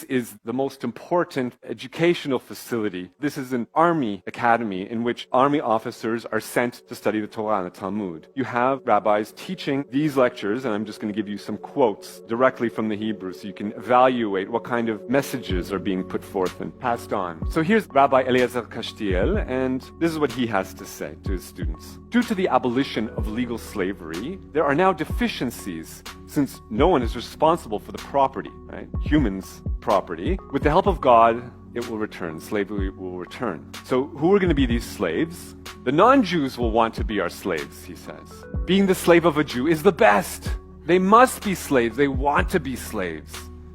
is the most important educational facility. This is an army academy in which army officers are sent to study the Torah and the Talmud. You have rabbis teaching these lectures, and I'm just going to give you some quotes directly from the Hebrew so you can evaluate what kind of messages are being put forth and passed on. So here's Rabbi Eliezer Kashtiel, and this is what he has to say to his students. Due to the abolition of legal slavery, there are now deficiencies since no one is responsible for the property, right? Humans' property. With the help of God, it will return. Slavery will return. So who are going to be these slaves? The non-Jews will want to be our slaves, he says. Being the slave of a Jew is the best. They must be slaves. They want to be slaves.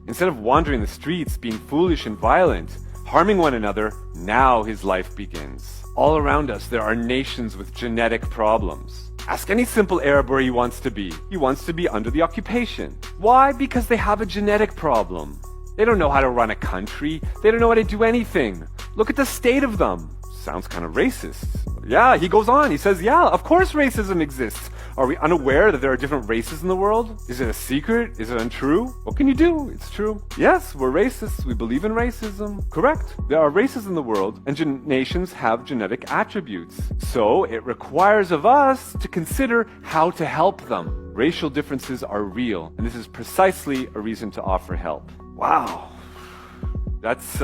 Instead of wandering the streets, being foolish and violent, harming one another, now his life begins. All around us, there are nations with genetic problems. Ask any simple Arab where he wants to be. He wants to be under the occupation. Why? Because they have a genetic problem. They don't know how to run a country. They don't know how to do anything. Look at the state of them. Sounds kind of racist. Yeah, he goes on. He says, yeah, of course racism exists. Are we unaware that there are different races in the world? Is it a secret? Is it untrue? What can you do? It's true. Yes, we're racists. We believe in racism. Correct. There are races in the world, and nations have genetic attributes. So it requires of us to consider how to help them. Racial differences are real, and this is precisely a reason to offer help. Wow. That's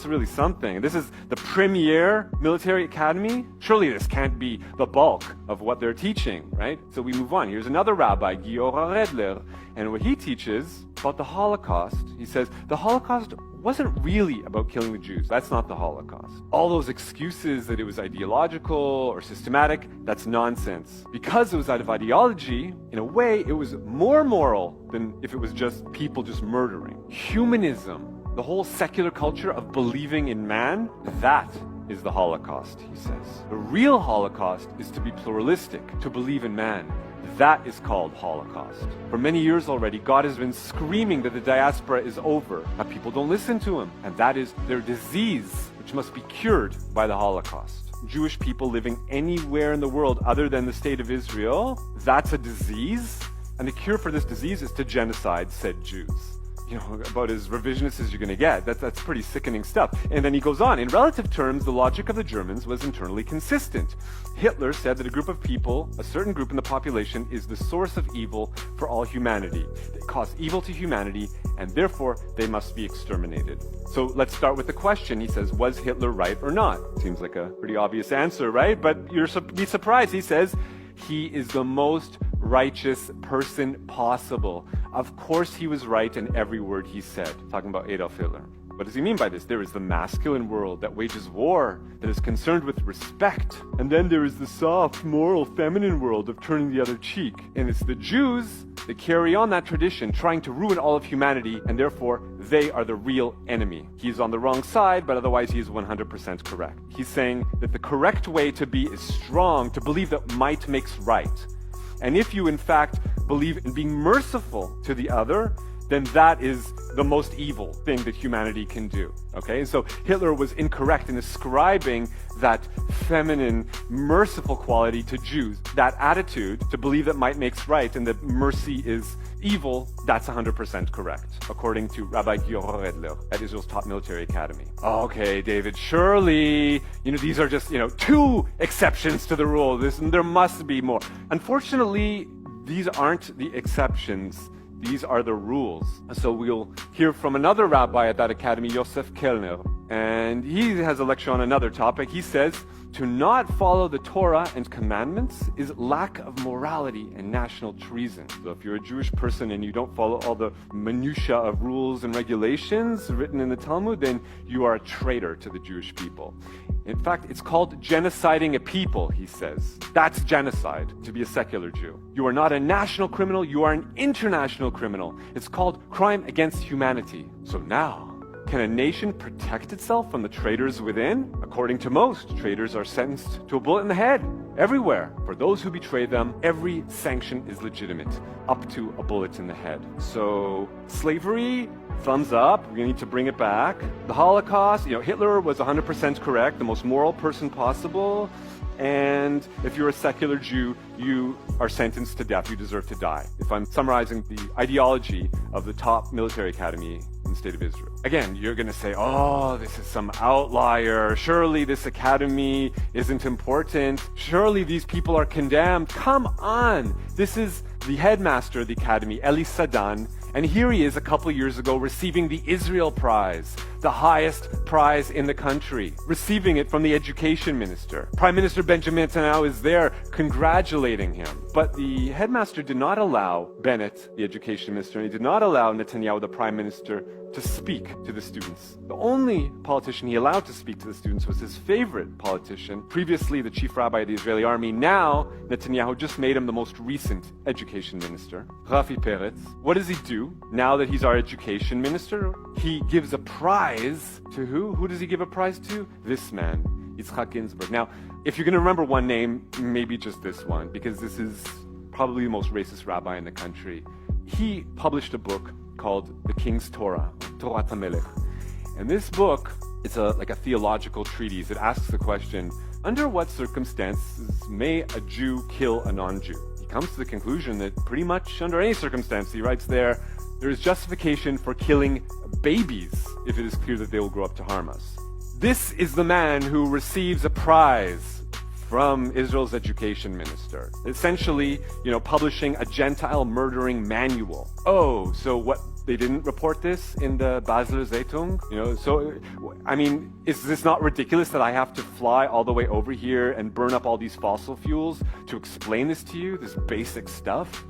really something. This is the premier military academy. Surely this can't be the bulk of what they're teaching, right? So we move on. Here's another rabbi, Giora Redler, and what he teaches about the Holocaust. He says the Holocaust wasn't really about killing the Jews. That's not the Holocaust. All those excuses that it was ideological or systematic, that's nonsense. Because it was out of ideology, in a way, it was more moral than if it was just people just murdering. Humanism, the whole secular culture of believing in man, that is the Holocaust, he says. The real Holocaust is to be pluralistic, to believe in man. That is called Holocaust. For many years already, God has been screaming that the diaspora is over, but people don't listen to him. And that is their disease, which must be cured by the Holocaust. Jewish people living anywhere in the world other than the state of Israel, that's a disease. And the cure for this disease is to genocide said Jews. You know, about as revisionist as you're going to get. That's pretty sickening stuff. And then he goes on. In relative terms, the logic of the Germans was internally consistent. Hitler said that a group of people, a certain group in the population, is the source of evil for all humanity. They cause evil to humanity, and therefore they must be exterminated. So let's start with the question. He says, was Hitler right or not? Seems like a pretty obvious answer, right? But you'll be surprised. He says, he is the most righteous person possible. Of course he was right in every word he said. Talking about Adolf Hitler. What does he mean by this? There is the masculine world that wages war, that is concerned with respect. And then there is the soft, moral, feminine world of turning the other cheek. And it's the Jews that carry on that tradition, trying to ruin all of humanity, and therefore they are the real enemy. He's on the wrong side, but otherwise he is 100% correct. He's saying that the correct way to be is strong, to believe that might makes right. And if you in fact believe in being merciful to the other, then that is the most evil thing that humanity can do. Okay? And so Hitler was incorrect in ascribing that feminine, merciful quality to Jews. That attitude to believe that might makes right and that mercy is evil, that's 100% correct, according to Rabbi Giora Redler at Israel's top military academy. Okay, David, surely, these are just, 2 exceptions to the rule. There must be more. Unfortunately, these aren't the exceptions. These are the rules. So we'll hear from another rabbi at that academy, Yosef Kellner, and he has a lecture on another topic. He says, to not follow the Torah and commandments is lack of morality and national treason. So if you're a Jewish person and you don't follow all the minutiae of rules and regulations written in the Talmud, then you are a traitor to the Jewish people. In fact, it's called genociding a people, he says. That's genocide, to be a secular Jew. You are not a national criminal, you are an international criminal. It's called crime against humanity. So now, can a nation protect itself from the traitors within? According to most, traitors are sentenced to a bullet in the head, everywhere. For those who betray them, every sanction is legitimate, up to a bullet in the head. So, slavery, thumbs up, we need to bring it back. The Holocaust, Hitler was 100% correct, the most moral person possible. And if you're a secular Jew, you are sentenced to death, you deserve to die. If I'm summarizing the ideology of the top military academy in State of Israel. Again, you're going to say, oh, this is some outlier. Surely this academy isn't important. Surely these people are condemned. Come on. This is the headmaster of the academy, Eli Sadan, and here he is a couple years ago receiving the Israel Prize, the highest prize in the country, receiving it from the education minister. Prime Minister Benjamin Netanyahu is there congratulating him. But the headmaster did not allow Bennett, the education minister, and he did not allow Netanyahu, the prime minister, to speak to the students. The only politician he allowed to speak to the students was his favorite politician, previously the chief rabbi of the Israeli army. Now, Netanyahu just made him the most recent education minister, Rafi Peretz. What does he do now that he's our education minister? He gives a prize to who? Who does he give a prize to? This man, Yitzhak Ginsburg. Now, if you're going to remember one name, maybe just this one, because this is probably the most racist rabbi in the country. He published a book called The King's Torah, Torat HaMelech. And this book is like a theological treatise. It asks the question, under what circumstances may a Jew kill a non-Jew? He comes to the conclusion that pretty much under any circumstance, he writes there is justification for killing babies if it is clear that they will grow up to harm us. This is the man who receives a prize from Israel's education minister, essentially, publishing a Gentile murdering manual. Oh, so what? They didn't report this in the Basler Zeitung? Is this not ridiculous that I have to fly all the way over here and burn up all these fossil fuels to explain this to you, this basic stuff?